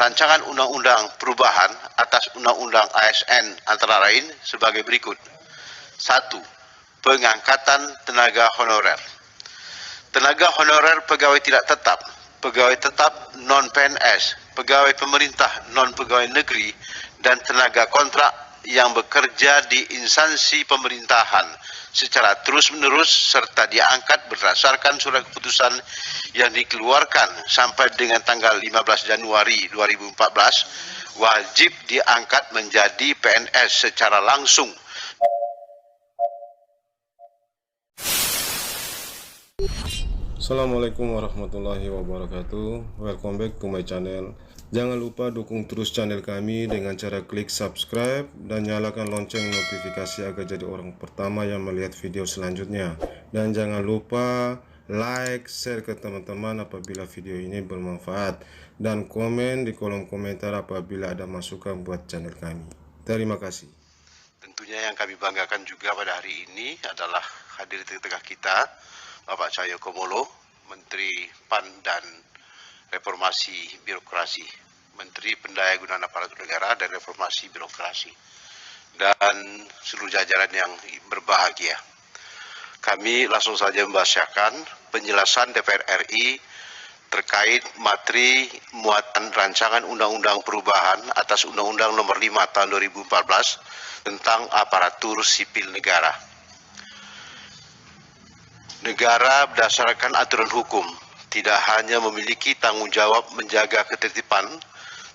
rancangan undang-undang perubahan atas undang-undang ASN antara lain sebagai berikut. 1. Pengangkatan tenaga honorer. Tenaga honorer pegawai tidak tetap, pegawai tetap non-PNS, pegawai pemerintah non-pegawai negeri, dan tenaga kontrak yang bekerja di instansi pemerintahan secara terus-menerus serta diangkat berdasarkan surat keputusan yang dikeluarkan sampai dengan tanggal 15 Januari 2014 wajib diangkat menjadi PNS secara langsung. Assalamualaikum warahmatullahi wabarakatuh. Welcome back to my channel. Jangan lupa dukung terus channel kami dengan cara klik subscribe dan nyalakan lonceng notifikasi agar jadi orang pertama yang melihat video selanjutnya. Dan jangan lupa like, share ke teman-teman apabila video ini bermanfaat, dan komen di kolom komentar apabila ada masukan buat channel kami. Terima kasih. Tentunya yang kami banggakan juga pada hari ini adalah hadir di tengah kita Bapak Cahyo Kumolo, Menteri PAN dan Reformasi Birokrasi, Menteri Pendayagunaan Aparatur Negara dan Reformasi Birokrasi, dan seluruh jajaran yang berbahagia. Kami langsung saja membacakan penjelasan DPR RI terkait materi muatan rancangan undang-undang perubahan atas Undang-Undang Nomor 5 Tahun 2014 tentang aparatur sipil negara. Negara berdasarkan aturan hukum tidak hanya memiliki tanggung jawab menjaga ketertiban,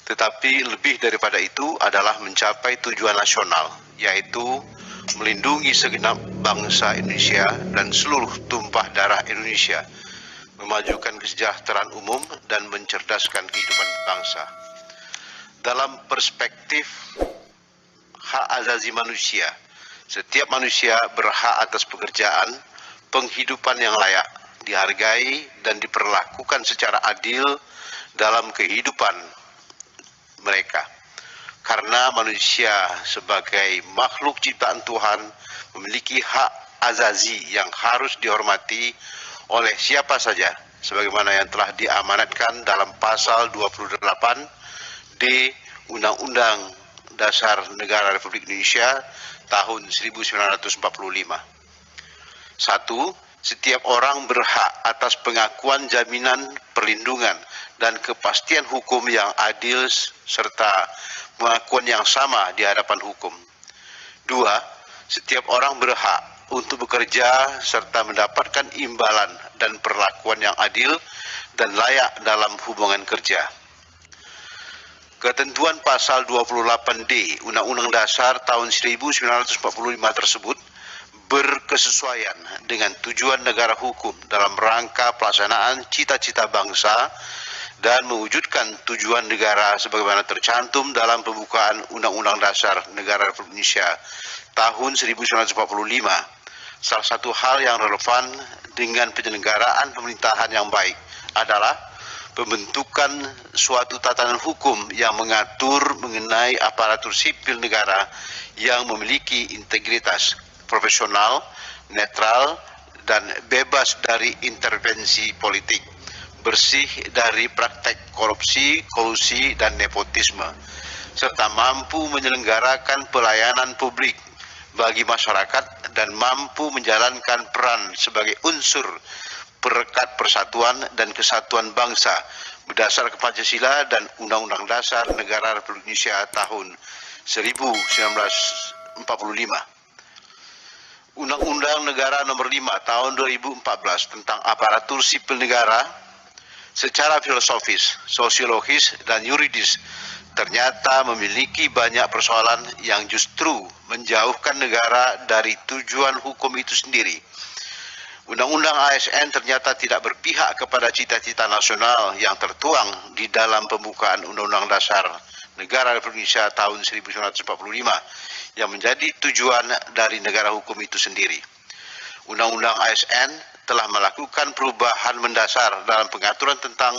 tetapi lebih daripada itu adalah mencapai tujuan nasional, yaitu melindungi segenap bangsa Indonesia dan seluruh tumpah darah Indonesia, memajukan kesejahteraan umum dan mencerdaskan kehidupan bangsa. Dalam perspektif hak asasi manusia, setiap manusia berhak atas pekerjaan, penghidupan yang layak, dihargai dan diperlakukan secara adil dalam kehidupan mereka. Karena manusia sebagai makhluk ciptaan Tuhan memiliki hak asasi yang harus dihormati oleh siapa saja, sebagaimana yang telah diamanatkan dalam pasal 28D Undang-Undang Dasar Negara Republik Indonesia tahun 1945. 1. Setiap orang berhak atas pengakuan, jaminan, perlindungan, dan kepastian hukum yang adil serta pengakuan yang sama di hadapan hukum. 2. Setiap orang berhak untuk bekerja serta mendapatkan imbalan dan perlakuan yang adil dan layak dalam hubungan kerja. Ketentuan pasal 28D Undang-Undang Dasar tahun 1945 tersebut berkesesuaian dengan tujuan negara hukum dalam rangka pelaksanaan cita-cita bangsa dan mewujudkan tujuan negara sebagaimana tercantum dalam pembukaan Undang-Undang Dasar Negara Republik Indonesia tahun 1945. Salah satu hal yang relevan dengan penyelenggaraan pemerintahan yang baik adalah pembentukan suatu tatanan hukum yang mengatur mengenai aparatur sipil negara yang memiliki integritas, profesional, netral, dan bebas dari intervensi politik, bersih dari praktek korupsi, kolusi, dan nepotisme, serta mampu menyelenggarakan pelayanan publik bagi masyarakat dan mampu menjalankan peran sebagai unsur perekat persatuan dan kesatuan bangsa berdasarkan Pancasila dan Undang-Undang Dasar Negara Republik Indonesia tahun 1945. Undang-Undang Negara Nomor 5 Tahun 2014 tentang aparatur sipil negara secara filosofis, sosiologis, dan yuridis ternyata memiliki banyak persoalan yang justru menjauhkan negara dari tujuan hukum itu sendiri. Undang-Undang ASN ternyata tidak berpihak kepada cita-cita nasional yang tertuang di dalam pembukaan Undang-Undang Dasar Negara Republik Indonesia tahun 1945 yang menjadi tujuan dari negara hukum itu sendiri. Undang-Undang ASN telah melakukan perubahan mendasar dalam pengaturan tentang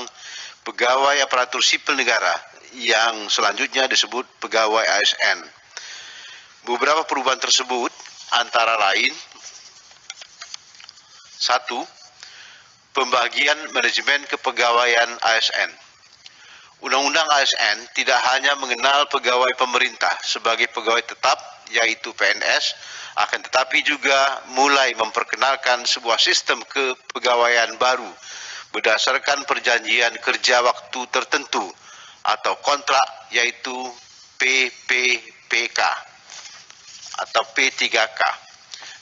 pegawai aparatur sipil negara yang selanjutnya disebut pegawai ASN. Beberapa perubahan tersebut antara lain: 1. Pembagian manajemen kepegawaian ASN. Undang-Undang ASN tidak hanya mengenal pegawai pemerintah sebagai pegawai tetap, yaitu PNS, akan tetapi juga mulai memperkenalkan sebuah sistem kepegawaian baru berdasarkan perjanjian kerja waktu tertentu atau kontrak, yaitu PPPK atau P3K.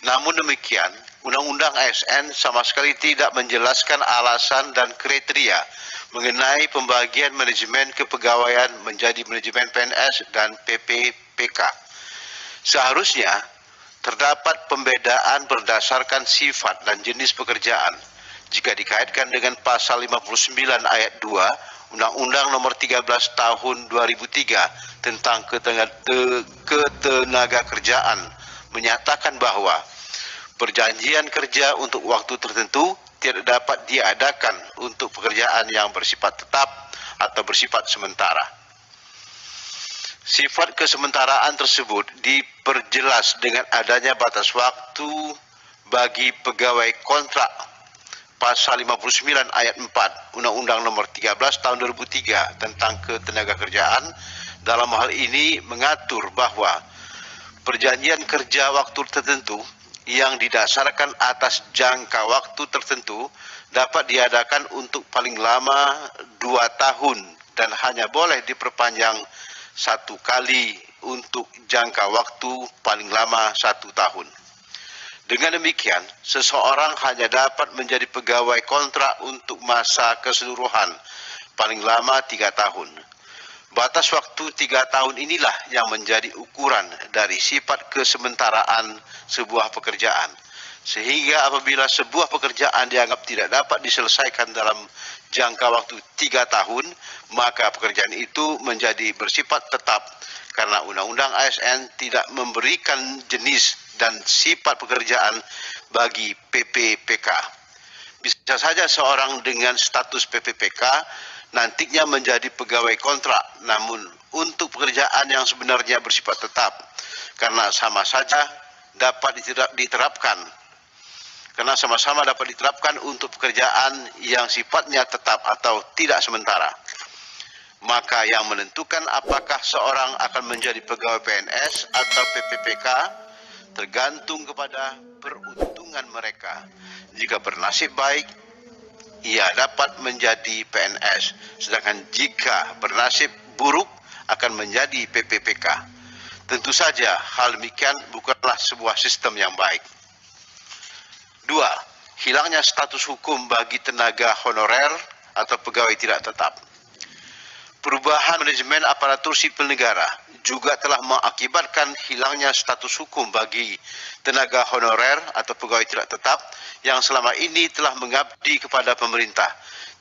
Namun demikian, Undang-Undang ASN sama sekali tidak menjelaskan alasan dan kriteria mengenai pembagian manajemen kepegawaian menjadi manajemen PNS dan PPPK. Seharusnya terdapat pembedaan berdasarkan sifat dan jenis pekerjaan jika dikaitkan dengan pasal 59 ayat 2 Undang-Undang Nomor 13 Tahun 2003 tentang ketenagakerjaan menyatakan bahwa perjanjian kerja untuk waktu tertentu tidak dapat diadakan untuk pekerjaan yang bersifat tetap atau bersifat sementara. Sifat kesementaraan tersebut diperjelas dengan adanya batas waktu bagi pegawai kontrak pasal 59 ayat 4 Undang-Undang Nomor 13 Tahun 2003 tentang ketenagakerjaan. Dalam hal ini mengatur bahwa perjanjian kerja waktu tertentu yang didasarkan atas jangka waktu tertentu dapat diadakan untuk paling lama 2 tahun dan hanya boleh diperpanjang 1 kali untuk jangka waktu paling lama 1 tahun. Dengan demikian, seseorang hanya dapat menjadi pegawai kontrak untuk masa keseluruhan paling lama 3 tahun. Batas waktu 3 tahun inilah yang menjadi ukuran dari sifat kesementaraan sebuah pekerjaan. Sehingga apabila sebuah pekerjaan dianggap tidak dapat diselesaikan dalam jangka waktu 3 tahun, maka pekerjaan itu menjadi bersifat tetap karena Undang-Undang ASN tidak memberikan jenis dan sifat pekerjaan bagi PPPK. Bisa saja seorang dengan status PPPK nantinya menjadi pegawai kontrak, namun untuk pekerjaan yang sebenarnya bersifat tetap, karena sama-sama dapat diterapkan untuk pekerjaan yang sifatnya tetap atau tidak sementara. Maka yang menentukan apakah seorang akan menjadi pegawai PNS atau PPPK tergantung kepada peruntungan mereka. Jika bernasib baik, ia dapat menjadi PNS, sedangkan jika bernasib buruk akan menjadi PPPK. Tentu saja hal demikian bukanlah sebuah sistem yang baik. 2. Hilangnya status hukum bagi tenaga honorer atau pegawai tidak tetap. Perubahan manajemen aparatur sipil negara juga telah mengakibatkan hilangnya status hukum bagi tenaga honorer atau pegawai tidak tetap yang selama ini telah mengabdi kepada pemerintah.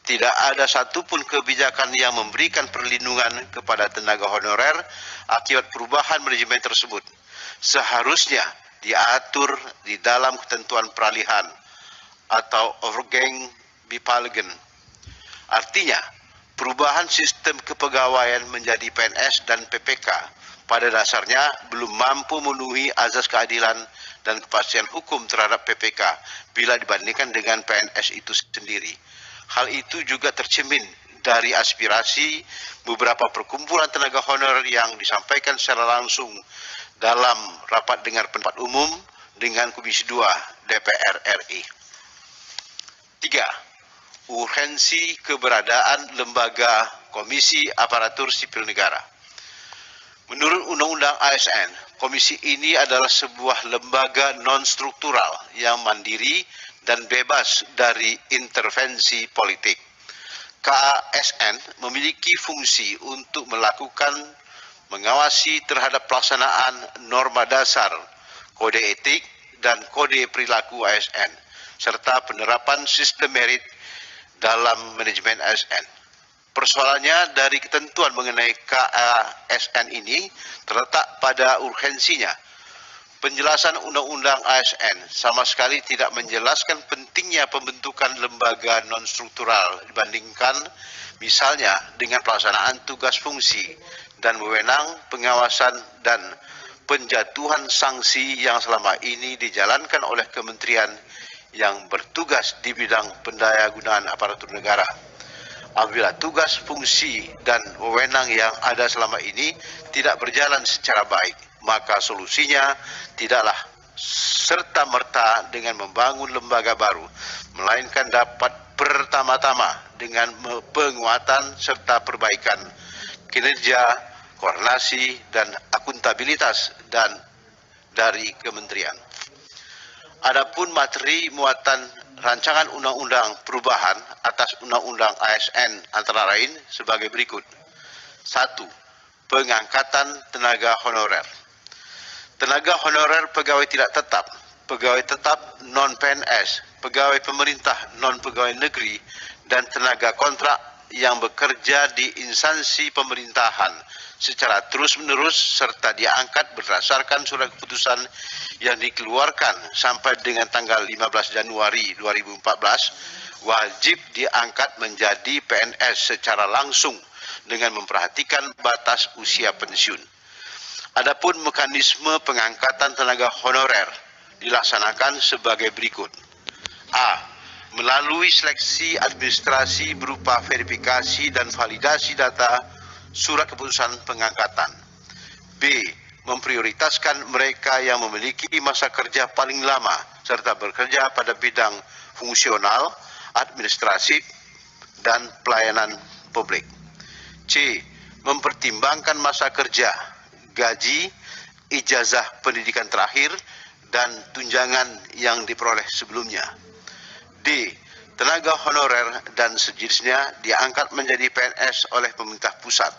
Tidak ada satupun kebijakan yang memberikan perlindungan kepada tenaga honorer akibat perubahan manajemen tersebut. Seharusnya diatur di dalam ketentuan peralihan atau overgang bipalgen. Artinya, perubahan sistem kepegawaian menjadi PNS dan PPK pada dasarnya belum mampu memenuhi azas keadilan dan kepastian hukum terhadap PPK bila dibandingkan dengan PNS itu sendiri. Hal itu juga tercermin dari aspirasi beberapa perkumpulan tenaga honorer yang disampaikan secara langsung dalam rapat dengar pendapat umum dengan Komisi 2 DPR RI. 3. Urgensi keberadaan lembaga Komisi Aparatur Sipil Negara. Menurut Undang-Undang ASN, komisi ini adalah sebuah lembaga non-struktural yang mandiri dan bebas dari intervensi politik. KASN memiliki fungsi untuk melakukan mengawasi terhadap pelaksanaan norma dasar, kode etik, dan kode perilaku ASN, serta penerapan sistem merit dalam manajemen ASN. Persoalannya dari ketentuan mengenai KASN ini terletak pada urgensinya. Penjelasan Undang-Undang ASN sama sekali tidak menjelaskan pentingnya pembentukan lembaga non-struktural dibandingkan misalnya dengan pelaksanaan tugas fungsi dan wewenang pengawasan dan penjatuhan sanksi yang selama ini dijalankan oleh kementerian yang bertugas di bidang pendayagunaan aparatur negara. apabila tugas, fungsi, dan wewenang yang ada selama ini tidak berjalan secara baik, maka solusinya tidaklah serta-merta dengan membangun lembaga baru, melainkan dapat pertama-tama dengan penguatan serta perbaikan kinerja, koordinasi, dan akuntabilitas dari kementerian. Adapun materi muatan rancangan undang-undang perubahan atas undang-undang ASN antara lain sebagai berikut. 1. Pengangkatan tenaga honorer. Tenaga honorer pegawai tidak tetap, pegawai tetap non-PNS, pegawai pemerintah non-pegawai negeri, dan tenaga kontrak yang bekerja di instansi pemerintahan secara terus-menerus serta diangkat berdasarkan surat keputusan yang dikeluarkan sampai dengan tanggal 15 Januari 2014 wajib diangkat menjadi PNS secara langsung dengan memperhatikan batas usia pensiun. Adapun mekanisme pengangkatan tenaga honorer dilaksanakan sebagai berikut. A. Melalui seleksi administrasi berupa verifikasi dan validasi data surat keputusan pengangkatan. B. Memprioritaskan mereka yang memiliki masa kerja paling lama serta bekerja pada bidang fungsional, administratif, dan pelayanan publik. C. Mempertimbangkan masa kerja, gaji, ijazah pendidikan terakhir, dan tunjangan yang diperoleh sebelumnya. D. Tenaga honorer dan sejenisnya diangkat menjadi PNS oleh pemerintah pusat.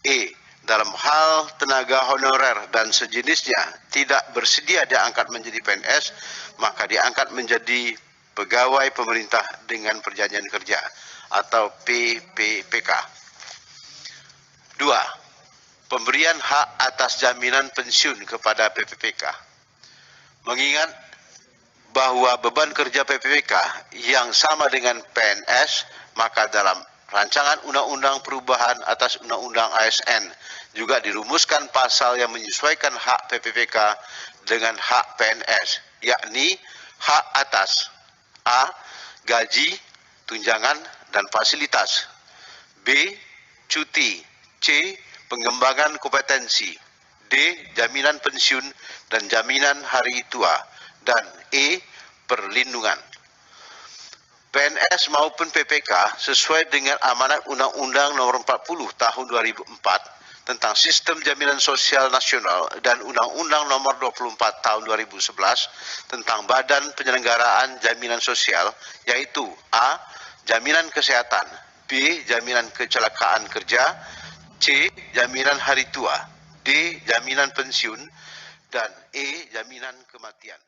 E. Dalam hal tenaga honorer dan sejenisnya tidak bersedia diangkat menjadi PNS, maka diangkat menjadi pegawai pemerintah dengan perjanjian kerja atau PPPK. 2. Pemberian hak atas jaminan pensiun kepada PPPK. Mengingat bahwa beban kerja PPPK yang sama dengan PNS, maka dalam rancangan undang-undang perubahan atas undang-undang ASN juga dirumuskan pasal yang menyesuaikan hak PPPK dengan hak PNS, yakni hak atas A. Gaji, tunjangan, dan fasilitas. B. Cuti. C. Pengembangan kompetensi. D. Jaminan pensiun dan jaminan hari tua. Dan E. Perlindungan. PNS maupun PPK sesuai dengan amanat Undang-Undang Nomor 40 Tahun 2004 tentang Sistem Jaminan Sosial Nasional dan Undang-Undang Nomor 24 Tahun 2011 tentang Badan Penyelenggaraan Jaminan Sosial, yaitu A. Jaminan kesehatan, B. Jaminan kecelakaan kerja, C. Jaminan hari tua, D. Jaminan pensiun, dan E. Jaminan kematian.